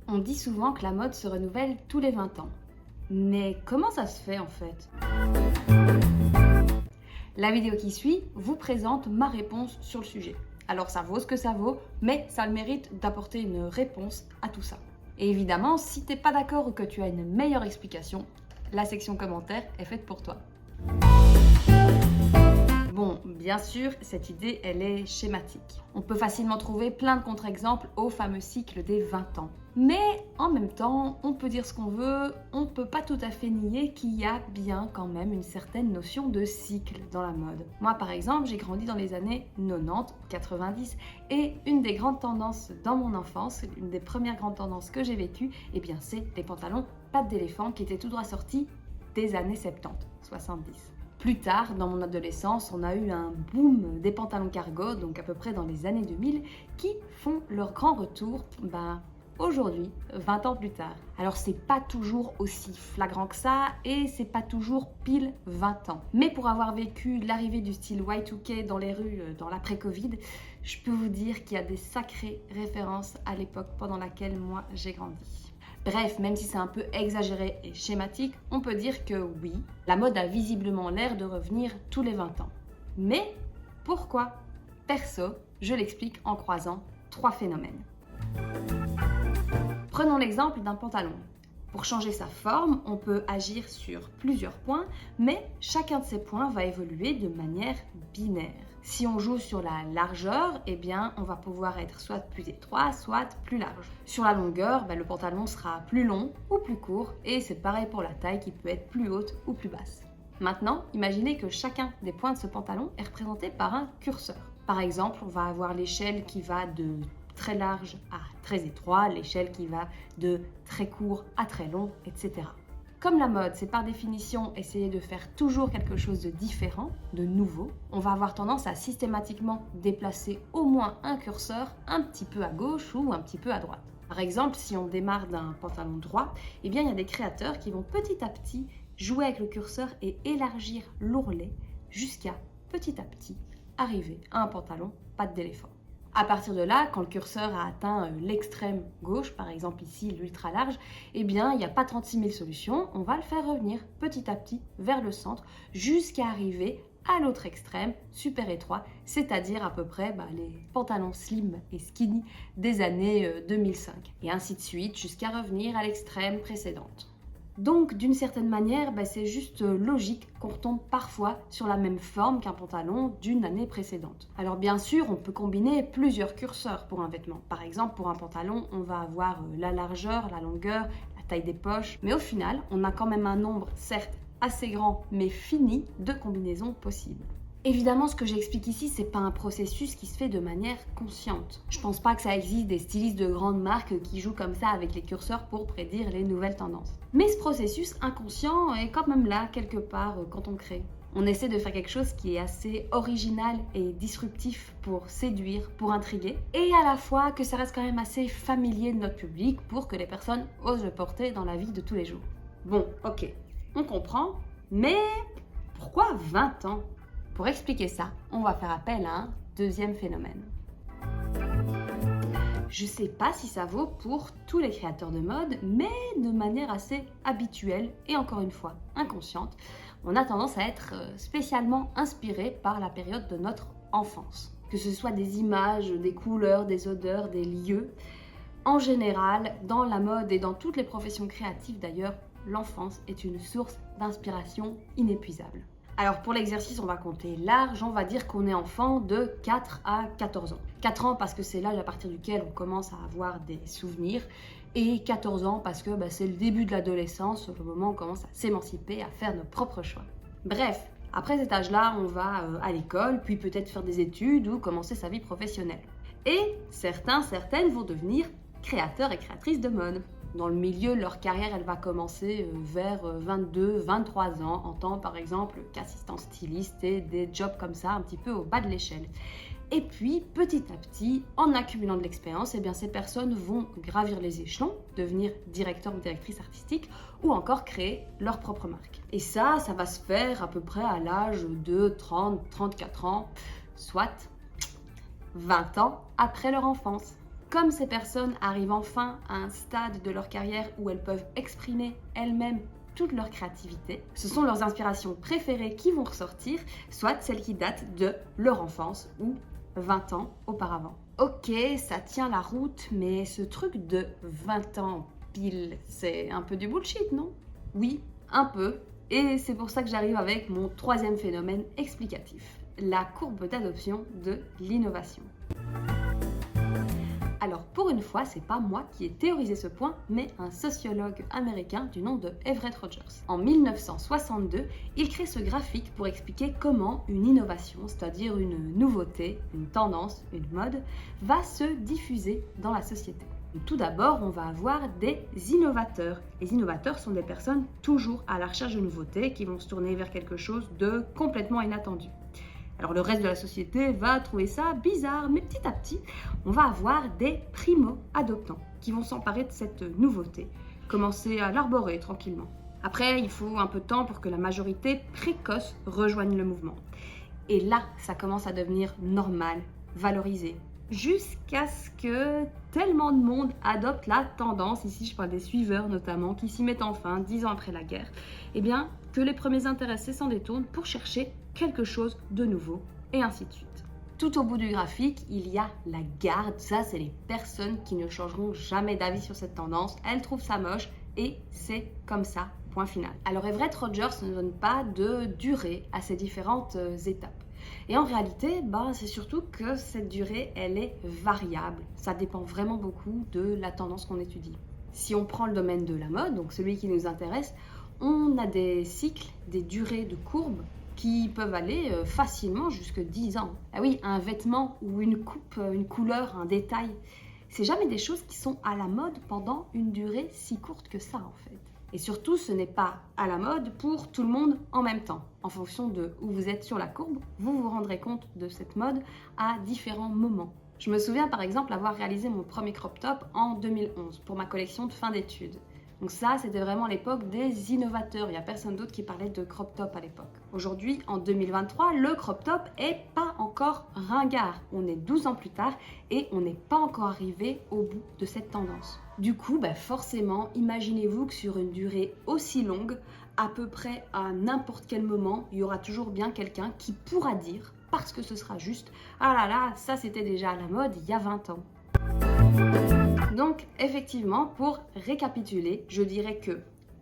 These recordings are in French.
On dit souvent que la mode se renouvelle tous les 20 ans. Mais comment ça se fait en fait? La vidéo qui suit vous présente ma réponse sur le sujet. Alors ça vaut ce que ça vaut, mais ça a le mérite d'apporter une réponse à tout ça. Et évidemment, si t'es pas d'accord ou que tu as une meilleure explication, la section commentaires est faite pour toi. Bon, bien sûr, cette idée, elle est schématique. On peut facilement trouver plein de contre-exemples au fameux cycle des 20 ans. Mais en même temps, on peut dire ce qu'on veut, on ne peut pas tout à fait nier qu'il y a bien quand même une certaine notion de cycle dans la mode. Moi, par exemple, j'ai grandi dans les années 90, 90, et une des grandes tendances dans mon enfance, une des premières grandes tendances que j'ai vécues, eh bien, c'est les pantalons pattes d'éléphant qui étaient tout droit sortis des années 70, 70. Plus tard, dans mon adolescence, on a eu un boom des pantalons cargo, donc à peu près dans les années 2000, qui font leur grand retour aujourd'hui, 20 ans plus tard. Alors c'est pas toujours aussi flagrant que ça et c'est pas toujours pile 20 ans. Mais pour avoir vécu l'arrivée du style Y2K dans les rues dans l'après-Covid, je peux vous dire qu'il y a des sacrées références à l'époque pendant laquelle moi j'ai grandi. Bref, même si c'est un peu exagéré et schématique, on peut dire que oui, la mode a visiblement l'air de revenir tous les 20 ans. Mais pourquoi? Perso, je l'explique en croisant 3 phénomènes. Prenons l'exemple d'un pantalon. Pour changer sa forme, on peut agir sur plusieurs points, mais chacun de ces points va évoluer de manière binaire. Si on joue sur la largeur, eh bien, on va pouvoir être soit plus étroit, soit plus large. Sur la longueur, le pantalon sera plus long ou plus court, et c'est pareil pour la taille qui peut être plus haute ou plus basse. Maintenant, imaginez que chacun des points de ce pantalon est représenté par un curseur. Par exemple, on va avoir l'échelle qui va de très large à très étroit, l'échelle qui va de très court à très long, etc. Comme la mode, c'est par définition essayer de faire toujours quelque chose de différent, de nouveau, on va avoir tendance à systématiquement déplacer au moins un curseur un petit peu à gauche ou un petit peu à droite. Par exemple, si on démarre d'un pantalon droit, eh bien, il y a des créateurs qui vont petit à petit jouer avec le curseur et élargir l'ourlet jusqu'à petit à petit arriver à un pantalon pattes d'éléphant. À partir de là, quand le curseur a atteint l'extrême gauche, par exemple ici l'ultra large, eh bien il n'y a pas 36 000 solutions, on va le faire revenir petit à petit vers le centre jusqu'à arriver à l'autre extrême, super étroit, c'est-à-dire à peu près les pantalons slim et skinny des années 2005. Et ainsi de suite jusqu'à revenir à l'extrême précédente. Donc, d'une certaine manière, c'est juste logique qu'on retombe parfois sur la même forme qu'un pantalon d'une année précédente. Alors bien sûr, on peut combiner plusieurs curseurs pour un vêtement. Par exemple, pour un pantalon, on va avoir la largeur, la longueur, la taille des poches. Mais au final, on a quand même un nombre, certes assez grand, mais fini de combinaisons possibles. Évidemment, ce que j'explique ici, c'est pas un processus qui se fait de manière consciente. Je pense pas que ça existe des stylistes de grandes marques qui jouent comme ça avec les curseurs pour prédire les nouvelles tendances. Mais ce processus inconscient est quand même là, quelque part, quand on crée. On essaie de faire quelque chose qui est assez original et disruptif pour séduire, pour intriguer, et à la fois que ça reste quand même assez familier de notre public pour que les personnes osent le porter dans la vie de tous les jours. Bon, ok, on comprend, mais pourquoi 20 ans ? Pour expliquer ça, on va faire appel à un deuxième phénomène. Je ne sais pas si ça vaut pour tous les créateurs de mode, mais de manière assez habituelle et encore une fois inconsciente, on a tendance à être spécialement inspiré par la période de notre enfance. Que ce soit des images, des couleurs, des odeurs, des lieux. En général, dans la mode et dans toutes les professions créatives d'ailleurs, l'enfance est une source d'inspiration inépuisable. Alors pour l'exercice, on va compter large, on va dire qu'on est enfant de 4 à 14 ans. 4 ans parce que c'est l'âge à partir duquel on commence à avoir des souvenirs et 14 ans parce que c'est le début de l'adolescence, le moment où on commence à s'émanciper, à faire nos propres choix. Bref, après cet âge-là, on va à l'école, puis peut-être faire des études ou commencer sa vie professionnelle. Et certaines vont devenir créateurs et créatrices de mode. Dans le milieu, leur carrière, elle va commencer vers 22, 23 ans, en tant par exemple qu'assistant styliste et des jobs comme ça, un petit peu au bas de l'échelle. Et puis, petit à petit, en accumulant de l'expérience, ces personnes vont gravir les échelons, devenir directeur ou directrice artistique, ou encore créer leur propre marque. Et ça va se faire à peu près à l'âge de 30, 34 ans, soit 20 ans après leur enfance. Comme ces personnes arrivent enfin à un stade de leur carrière où elles peuvent exprimer elles-mêmes toute leur créativité, ce sont leurs inspirations préférées qui vont ressortir, soit celles qui datent de leur enfance ou 20 ans auparavant. Ok, ça tient la route, mais ce truc de 20 ans pile, c'est un peu du bullshit, non? Oui, un peu. Et c'est pour ça que j'arrive avec mon troisième phénomène explicatif, la courbe d'adoption de l'innovation. Alors pour une fois, c'est pas moi qui ai théorisé ce point, mais un sociologue américain du nom de Everett Rogers. En 1962, il crée ce graphique pour expliquer comment une innovation, c'est-à-dire une nouveauté, une tendance, une mode, va se diffuser dans la société. Tout d'abord, on va avoir des innovateurs. Les innovateurs sont des personnes toujours à la recherche de nouveautés qui vont se tourner vers quelque chose de complètement inattendu. Alors le reste de la société va trouver ça bizarre, mais petit à petit, on va avoir des primo-adoptants qui vont s'emparer de cette nouveauté, commencer à l'arborer tranquillement. Après, il faut un peu de temps pour que la majorité précoce rejoigne le mouvement. Et là, ça commence à devenir normal, valorisé, jusqu'à ce que tellement de monde adopte la tendance, ici je parle des suiveurs notamment, qui s'y mettent enfin 10 ans après la guerre, eh bien que les premiers intéressés s'en détournent pour chercher quelque chose de nouveau, et ainsi de suite. Tout au bout du graphique, il y a la garde. Ça, c'est les personnes qui ne changeront jamais d'avis sur cette tendance. Elles trouvent ça moche et c'est comme ça, point final. Alors Everett Rogers ne donne pas de durée à ces différentes étapes. Et en réalité, c'est surtout que cette durée, elle est variable. Ça dépend vraiment beaucoup de la tendance qu'on étudie. Si on prend le domaine de la mode, donc celui qui nous intéresse, on a des cycles, des durées de courbes qui peuvent aller facilement jusque 10 ans. Ah oui, un vêtement ou une coupe, une couleur, un détail, c'est jamais des choses qui sont à la mode pendant une durée si courte que ça en fait. Et surtout, ce n'est pas à la mode pour tout le monde en même temps. En fonction de où vous êtes sur la courbe, vous vous rendrez compte de cette mode à différents moments. Je me souviens par exemple avoir réalisé mon premier crop top en 2011 pour ma collection de fin d'études. Donc ça, c'était vraiment l'époque des innovateurs. Il n'y a personne d'autre qui parlait de crop top à l'époque. Aujourd'hui, en 2023, le crop top est pas encore ringard. On est 12 ans plus tard et on n'est pas encore arrivé au bout de cette tendance. Du coup, forcément, imaginez-vous que sur une durée aussi longue, à peu près à n'importe quel moment, il y aura toujours bien quelqu'un qui pourra dire, parce que ce sera juste, ah là là, ça c'était déjà à la mode il y a 20 ans. Donc effectivement, pour récapituler, je dirais que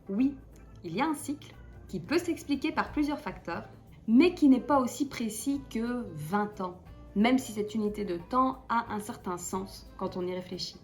oui, il y a un cycle qui peut s'expliquer par plusieurs facteurs, mais qui n'est pas aussi précis que 20 ans, même si cette unité de temps a un certain sens quand on y réfléchit.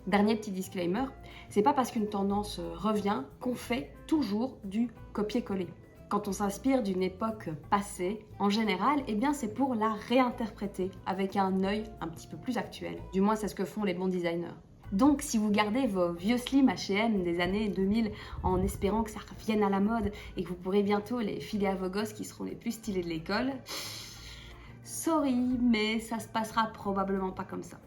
Dernier petit disclaimer, c'est pas parce qu'une tendance revient qu'on fait toujours du copier-coller. Quand on s'inspire d'une époque passée, en général, c'est pour la réinterpréter avec un œil un petit peu plus actuel. Du moins, c'est ce que font les bons designers. Donc, si vous gardez vos vieux slims H&M des années 2000 en espérant que ça revienne à la mode et que vous pourrez bientôt les filer à vos gosses qui seront les plus stylés de l'école, sorry, mais ça se passera probablement pas comme ça.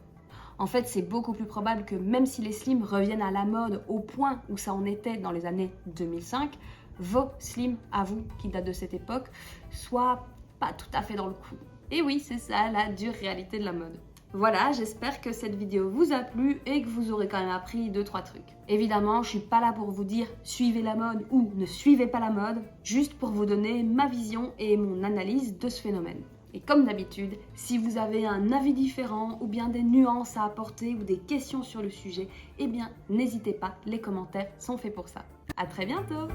En fait, c'est beaucoup plus probable que même si les slims reviennent à la mode au point où ça en était dans les années 2005, vos slims à vous, qui datent de cette époque, soient pas tout à fait dans le coup. Et oui, c'est ça la dure réalité de la mode. Voilà, j'espère que cette vidéo vous a plu et que vous aurez quand même appris 2-3 trucs. Évidemment, je suis pas là pour vous dire suivez la mode ou ne suivez pas la mode, juste pour vous donner ma vision et mon analyse de ce phénomène. Et comme d'habitude, si vous avez un avis différent ou bien des nuances à apporter ou des questions sur le sujet, n'hésitez pas, les commentaires sont faits pour ça. À très bientôt!